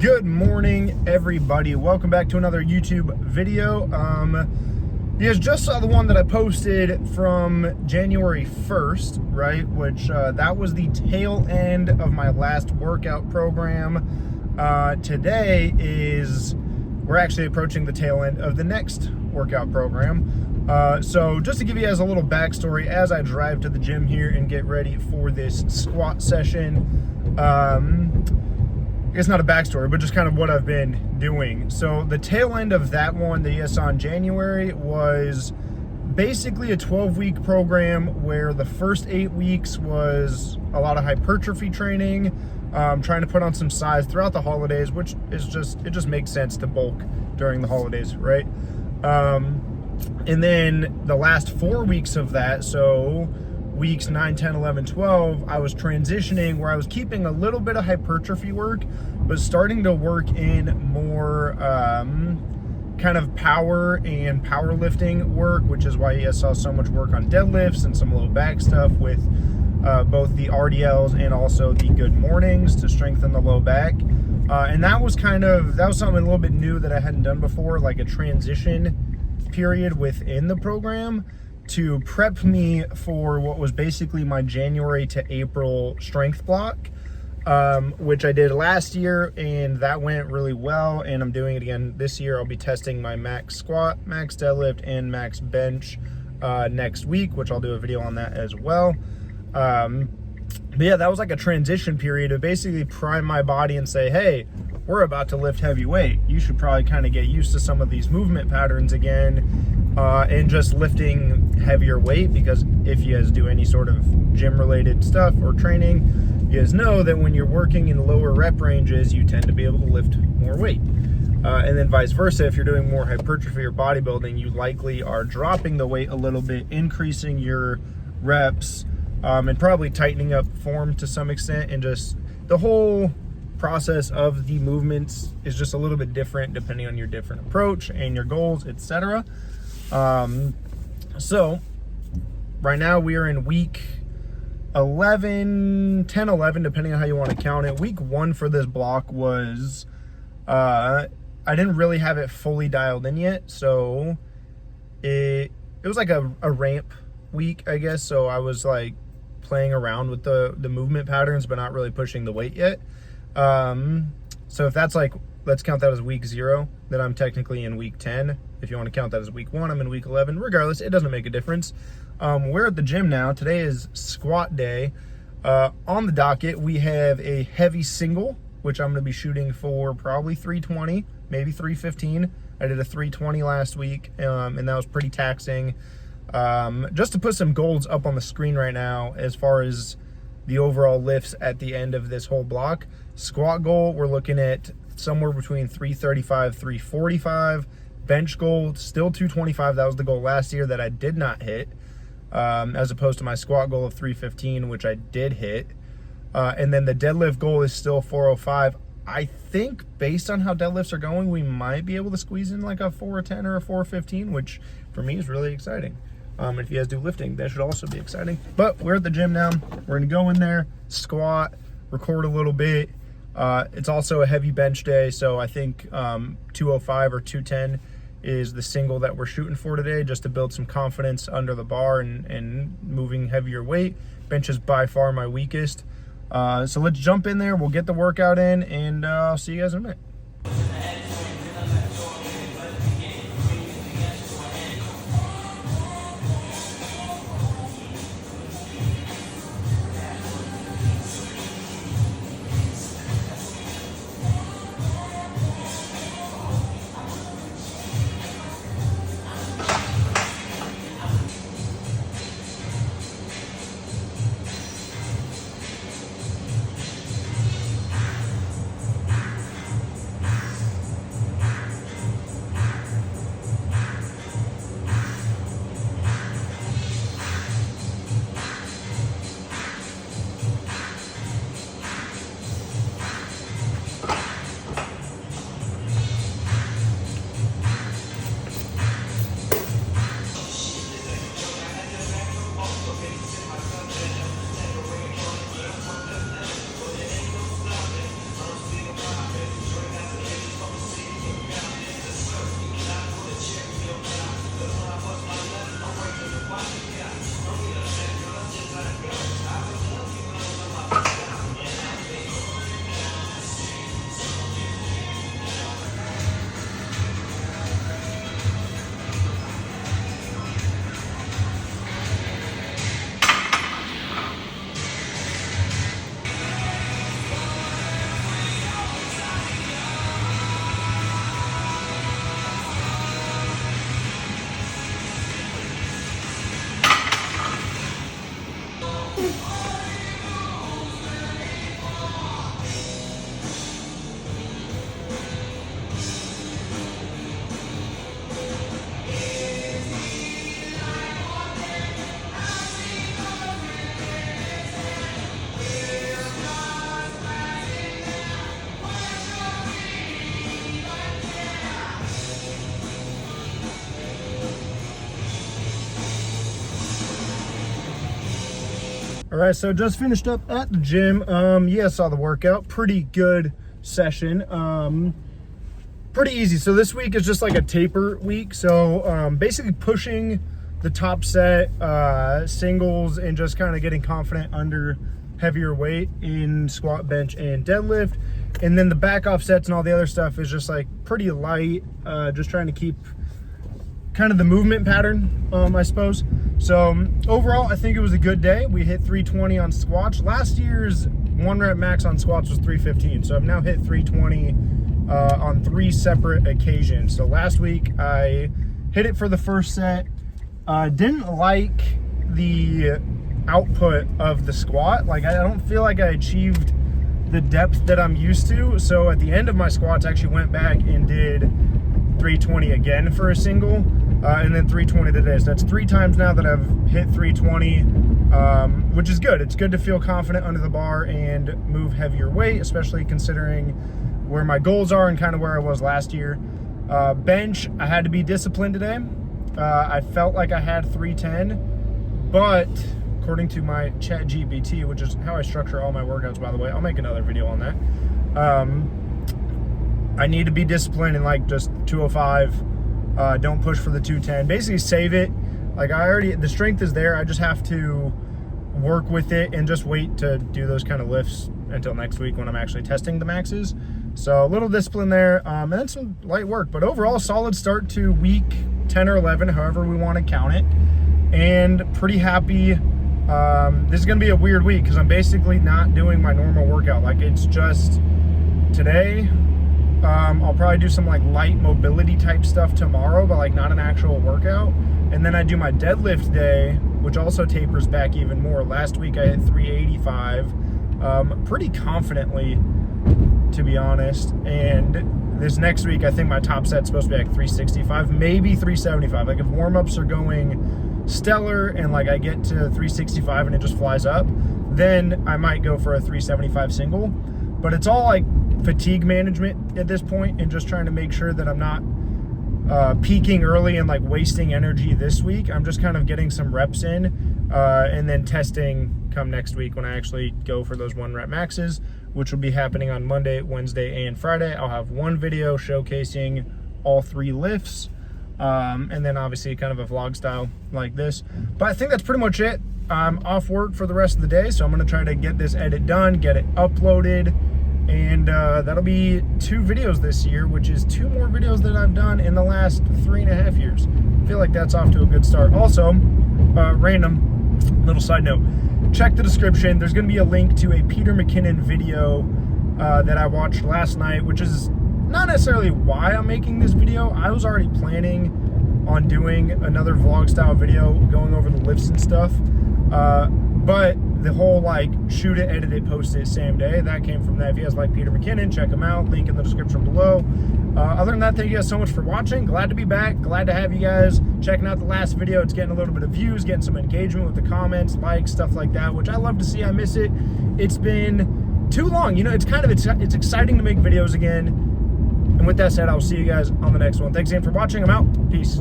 Good morning, everybody. Welcome back to another YouTube video. You guys just saw the one that I posted from January 1st, right? Which that was the tail end of my last workout program. Today we're actually approaching the tail end of the next workout program. So just to give you guys a little backstory as I drive to the gym here and get ready for this squat session, it's not a backstory, but just kind of what I've been doing. So the tail end of that one that you saw in January was basically a 12-week program where the first 8 weeks was a lot of hypertrophy training, trying to put on some size throughout the holidays, which is it just makes sense to bulk during the holidays, right? And then the last 4 weeks of that, so weeks 9, 10, 11, 12, I was transitioning where I was keeping a little bit of hypertrophy work, but starting to work in more kind of power and powerlifting work, which is why you guys saw so much work on deadlifts and some low back stuff with both the RDLs and also the good mornings to strengthen the low back. And that was something a little bit new that I hadn't done before, like a transition period within the program to prep me for what was basically my January to April strength block, which I did last year, and that went really well, and I'm doing it again this year. I'll be testing my max squat, max deadlift, and max bench next week, which I'll do a video on that as well. But yeah, that was like a transition period to basically prime my body and say, hey, we're about to lift heavy weight. You should probably kind of get used to some of these movement patterns again, and just lifting heavier weight, because if you guys do any sort of gym related stuff or training, you guys know that when you're working in lower rep ranges, you tend to be able to lift more weight. And then vice versa, if you're doing more hypertrophy or bodybuilding, you likely are dropping the weight a little bit, increasing your reps, and probably tightening up form to some extent, and just the whole process of the movements is just a little bit different depending on your different approach and your goals, etc. So right now we are in week 11, 10, 11, depending on how you want to count it. Week 1 for this block was, I didn't really have it fully dialed in yet. So it was like a ramp week, I guess. So I was like playing around with the movement patterns, but not really pushing the weight yet. So if that's like, let's count that as week 0, then I'm technically in week 10. If you want to count that as week 1, I'm in week 11. Regardless, it doesn't make a difference. We're at the gym now. Today is squat day. On the docket, we have a heavy single, which I'm going to be shooting for probably 320, maybe 315. I did a 320 last week, and that was pretty taxing. Just to put some goals up on the screen right now, as far as the overall lifts at the end of this whole block. Squat goal, we're looking at somewhere between 335, 345. Bench goal, still 225. That was the goal last year that I did not hit, as opposed to my squat goal of 315, which I did hit. And then the deadlift goal is still 405. I think based on how deadlifts are going, we might be able to squeeze in like a 410 or a 415, which for me is really exciting. If you guys do lifting, that should also be exciting. But we're at the gym now. We're gonna go in there, squat, record a little bit. It's also a heavy bench day, so I think 205 or 210 is the single that we're shooting for today, just to build some confidence under the bar and moving heavier weight. Bench is by far my weakest. So let's jump in there. We'll get the workout in, and I'll see you guys in a minute. All right, so just finished up at the gym. Yeah, saw the workout. Pretty good session. Pretty easy. So this week is just like a taper week. So basically pushing the top set, singles, and just kind of getting confident under heavier weight in squat, bench, and deadlift. And then the back off sets and all the other stuff is just like pretty light, just trying to keep kind of the movement pattern, I suppose. So overall, I think it was a good day. We hit 320 on squats. Last year's 1 rep max on squats was 315. So I've now hit 320 on 3 separate occasions. So last week I hit it for the first set. Didn't like the output of the squat. Like, I don't feel like I achieved the depth that I'm used to. So at the end of my squats, I actually went back and did 320 again for a single, and then 320 today. So that's 3 times now that I've hit 320, which is good. It's good to feel confident under the bar and move heavier weight, especially considering where my goals are and kind of where I was last year. Bench, I had to be disciplined today. I felt like I had 310, but according to my ChatGPT, which is how I structure all my workouts, by the way, I'll make another video on that. I need to be disciplined in like just 205. Don't push for the 210. Basically save it. Like, the strength is there. I just have to work with it and just wait to do those kind of lifts until next week when I'm actually testing the maxes. So a little discipline there, and then some light work. But overall, solid start to week 10 or 11, however we want to count it. And pretty happy. This is going to be a weird week because I'm basically not doing my normal workout. Like, it's just today. I'll probably do some like light mobility type stuff tomorrow, but like not an actual workout. And then I do my deadlift day, which also tapers back even more. Last week I hit 385, pretty confidently, to be honest. And this next week, I think my top set's supposed to be like 365, maybe 375. Like, if warm-ups are going stellar and like I get to 365 and it just flies up, then I might go for a 375 single. But it's all like fatigue management at this point and just trying to make sure that I'm not peaking early and like wasting energy this week. I'm just kind of getting some reps in and then testing come next week when I actually go for those 1 rep maxes, which will be happening on Monday, Wednesday, and Friday. I'll have one video showcasing all 3 lifts, and then obviously kind of a vlog style like this. But I think that's pretty much it. I'm off work for the rest of the day, so I'm going to try to get this edit done, get it uploaded, and that'll be 2 videos this year, which is 2 more videos that I've done in the last 3.5 years. I feel like that's off to a good start. Also, random little side note, check the description. There's going to be a link to a Peter McKinnon video that I watched last night, which is not necessarily why I'm making this video. I was already planning on doing another vlog style video going over the lifts and stuff, but the whole like shoot it, edit it, post it same day, that came from that. If you guys like Peter McKinnon, check him out, link in the description below. Other than that, thank you guys so much for watching. Glad to be back. Glad to have you guys checking out the last video. It's getting a little bit of views, getting some engagement with the comments, likes, stuff like that, which I love to see. I miss it. It's been too long. You know, it's exciting to make videos again. And with that said, I'll see you guys on the next one. Thanks again for watching. I'm out. Peace.